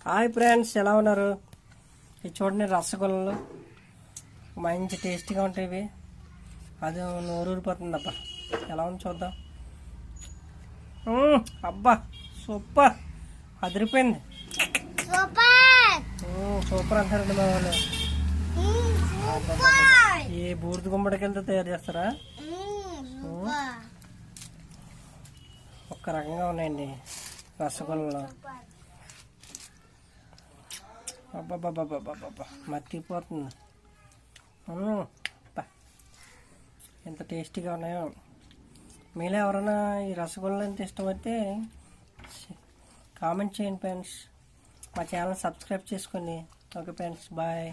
Hi friends, ఎలా ఉన్నారు? ఇది చూడండి, రసగుల్లలు మంచి టేస్టీగా ఉంటాయి ఇవి. అది నోరూరిపోతుంది అబ్బా. ఎలా ఉంది చూద్దాం. అబ్బా సూపర్, అదిరిపోయింది. సూపర్ అంటారండి మా వాళ్ళు. ఏ బూడిద గుమ్మడికాయలతో తయారు చేస్తారా? ఒక్క రకంగా ఉన్నాయండి రసగుల్లలు. అబ్బాబ్బాబ్బాబ్బా మర్చిపోతుంది. ఎంత టేస్టీగా ఉన్నాయో. మీలో ఎవరైనా ఈ రసగుల్లలు ఎంత ఇష్టమైతే కామెంట్ చేయండి ఫ్రెండ్స్. మా ఛానల్ సబ్స్క్రైబ్ చేసుకోండి. Okay friends, bye.